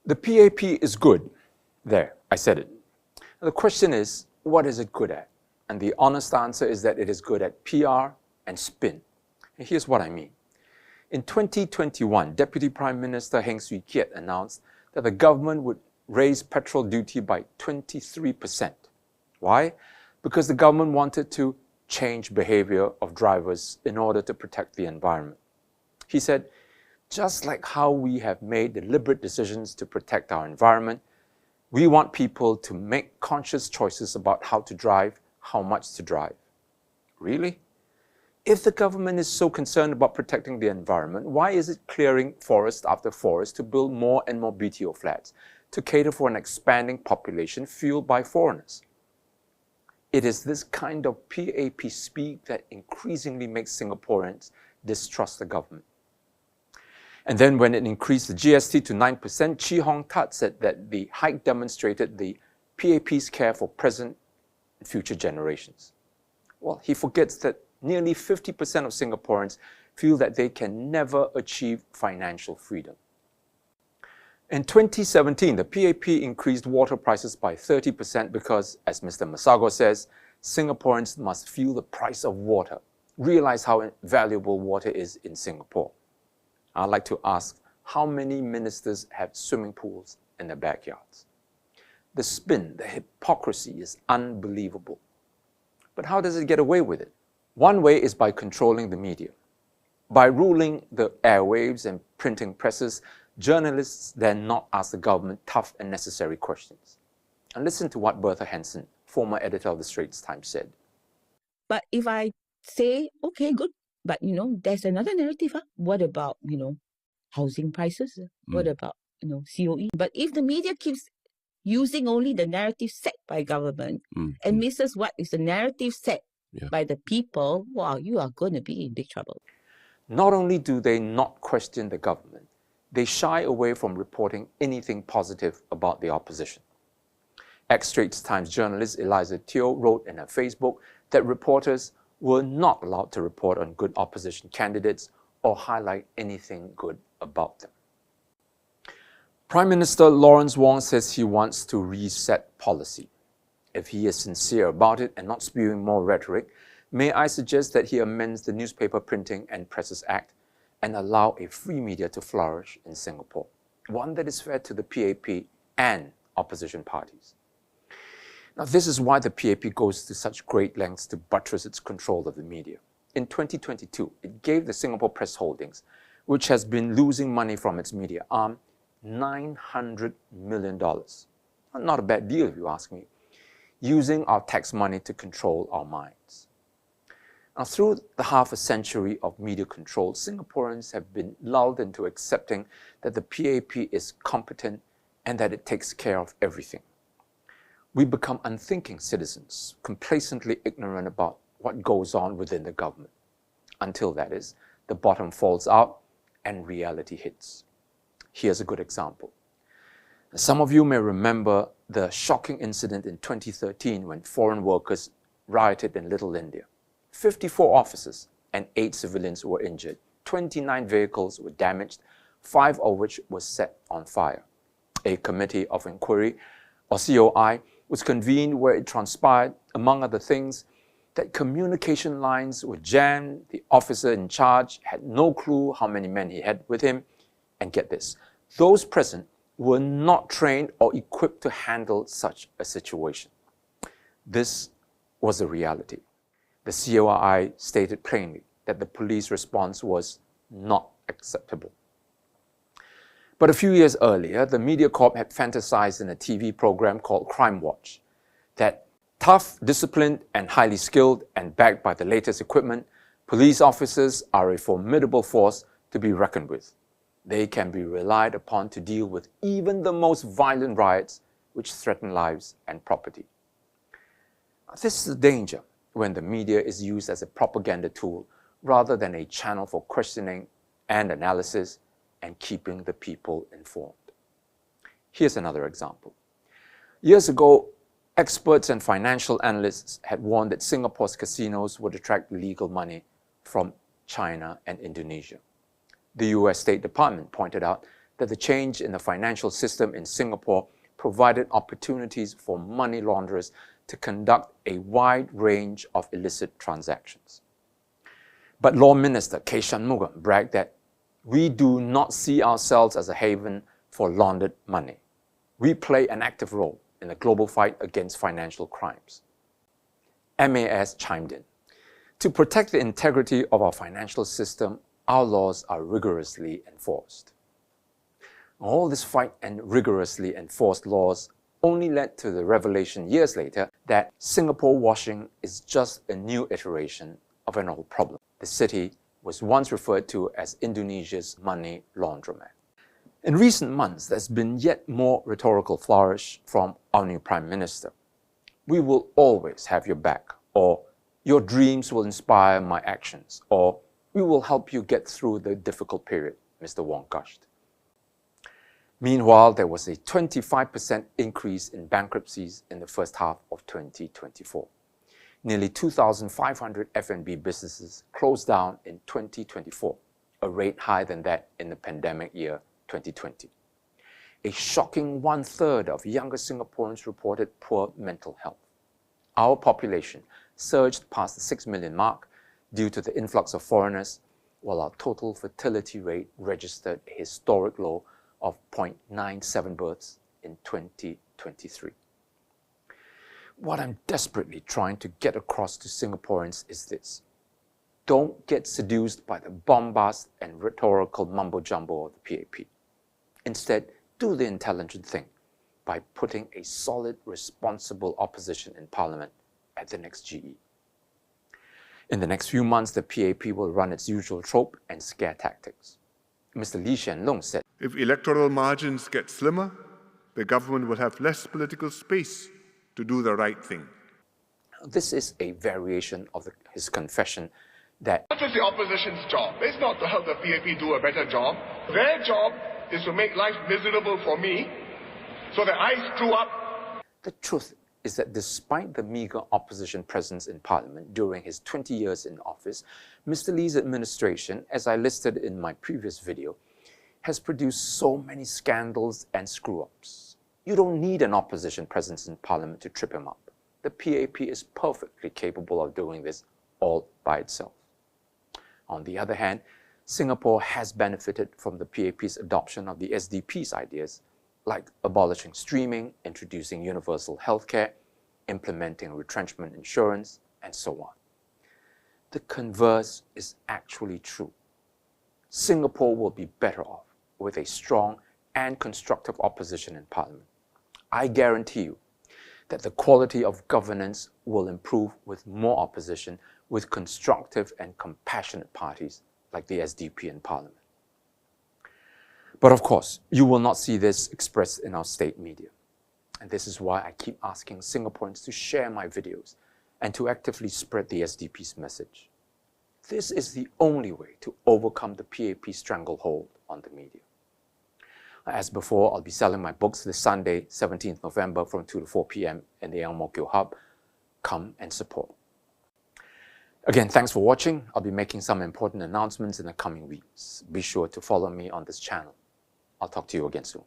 The PAP is good. There, I said it. The question is, what is it good at? And the honest answer is that it is good at PR and spin. And here's what I mean. In 2021, Deputy Prime Minister Heng Swee Keat announced that the government would raise petrol duty by 23%. Why? Because the government wanted to change behavior of drivers in order to protect the environment. He said, just like how we have made deliberate decisions to protect our environment, we want people to make conscious choices about how to drive, how much to drive. Really? If the government is so concerned about protecting the environment, why is it clearing forest after forest to build more and more BTO flats to cater for an expanding population fueled by foreigners? It is this kind of PAP speak that increasingly makes Singaporeans distrust the government. And then when it increased the GST to 9%, Chee Hong Tat said that the hike demonstrated the PAP's care for present and future generations. Well, he forgets that nearly 50% of Singaporeans feel that they can never achieve financial freedom. In 2017, the PAP increased water prices by 30% because, as Mr. Masago says, Singaporeans must feel the price of water, realize how valuable water is in Singapore. I'd like to ask, how many ministers have swimming pools in their backyards? The spin, the hypocrisy is unbelievable. But how does it get away with it? One way is by controlling the media. By ruling the airwaves and printing presses, journalists then not ask the government tough and necessary questions. And listen to what Bertha Hansen, former editor of the Straits Times, said. But if I say, okay, good, but there's another narrative. What about, housing prices? What about, COE? But if the media keeps using only the narrative set by government and misses what is the narrative set by the people, wow, you are going to be in big trouble. Not only do they not question the government, they shy away from reporting anything positive about the opposition. Ex-Straits Times journalist Eliza Teo wrote in her Facebook that reporters were not allowed to report on good opposition candidates or highlight anything good about them. Prime Minister Lawrence Wong says he wants to reset policy. If he is sincere about it and not spewing more rhetoric, may I suggest that he amends the Newspaper Printing and Presses Act and allow a free media to flourish in Singapore, one that is fair to the PAP and opposition parties. Now, this is why the PAP goes to such great lengths to buttress its control of the media. In 2022, it gave the Singapore Press Holdings, which has been losing money from its media arm, $900 million. Not a bad deal, if you ask me, using our tax money to control our minds. Now, through the half a century of media control, Singaporeans have been lulled into accepting that the PAP is competent and that it takes care of everything. We become unthinking citizens, complacently ignorant about what goes on within the government, until, that is, the bottom falls out and reality hits. Here's a good example. Some of you may remember the shocking incident in 2013 when foreign workers rioted in Little India. 54 officers and 8 civilians were injured. 29 vehicles were damaged, 5 of which were set on fire. A committee of inquiry, or COI, was convened where it transpired, among other things, that communication lines were jammed, the officer in charge had no clue how many men he had with him, and get this, those present were not trained or equipped to handle such a situation. This was the reality. The COI stated plainly that the police response was not acceptable. But a few years earlier, the MediaCorp had fantasized in a TV program called Crime Watch that tough, disciplined, and highly skilled and backed by the latest equipment, police officers are a formidable force to be reckoned with. They can be relied upon to deal with even the most violent riots which threaten lives and property. This is the danger when the media is used as a propaganda tool rather than a channel for questioning and analysis and keeping the people informed. Here's another example. Years ago, experts and financial analysts had warned that Singapore's casinos would attract illegal money from China and Indonesia. The US State Department pointed out that the change in the financial system in Singapore provided opportunities for money launderers to conduct a wide range of illicit transactions. But Law Minister K. Shanmugam bragged that we do not see ourselves as a haven for laundered money. We play an active role in the global fight against financial crimes. MAS chimed in. To protect the integrity of our financial system, our laws are rigorously enforced. All this fight and rigorously enforced laws only led to the revelation years later that Singapore washing is just a new iteration of an old problem. The city was once referred to as Indonesia's money laundromat. In recent months, there's been yet more rhetorical flourish from our new Prime Minister. We will always have your back, or your dreams will inspire my actions, or we will help you get through the difficult period, Mr. Wong gushed. Meanwhile, there was a 25% increase in bankruptcies in the first half of 2024. Nearly 2,500 F&B businesses closed down in 2024, a rate higher than that in the pandemic year 2020. A shocking one-third of younger Singaporeans reported poor mental health. Our population surged past the 6 million mark due to the influx of foreigners, while our total fertility rate registered a historic low of 0.97 births in 2023. What I'm desperately trying to get across to Singaporeans is this. Don't get seduced by the bombast and rhetorical mumbo-jumbo of the PAP. Instead, do the intelligent thing by putting a solid, responsible opposition in Parliament at the next GE. In the next few months, the PAP will run its usual trope and scare tactics. Mr. Lee Hsien Loong said, "If electoral margins get slimmer, the government will have less political space to do the right thing." This is a variation of his confession that What is the opposition's job? It's not to help the PAP do a better job. Their job is to make life miserable for me so that I screw up. the truth is that despite the meager opposition presence in Parliament during his 20 years in office, Mr. Lee's administration, as I listed in my previous video, has produced so many scandals and screw-ups. You don't need an opposition presence in Parliament to trip him up. The PAP is perfectly capable of doing this all by itself. On the other hand, Singapore has benefited from the PAP's adoption of the SDP's ideas, like abolishing streaming, introducing universal healthcare, implementing retrenchment insurance, and so on. The converse is actually true. Singapore will be better off with a strong and constructive opposition in Parliament. I guarantee you that the quality of governance will improve with more opposition, with constructive and compassionate parties like the SDP in Parliament. But of course, you will not see this expressed in our state media. And this is why I keep asking Singaporeans to share my videos and to actively spread the SDP's message. This is the only way to overcome the PAP stranglehold on the media. As before, I'll be selling my books this Sunday, 17th November from 2 to 4 p.m. in the Ang Mo Kio Hub. Come and support. Again, thanks for watching. I'll be making some important announcements in the coming weeks. Be sure to follow me on this channel. I'll talk to you again soon.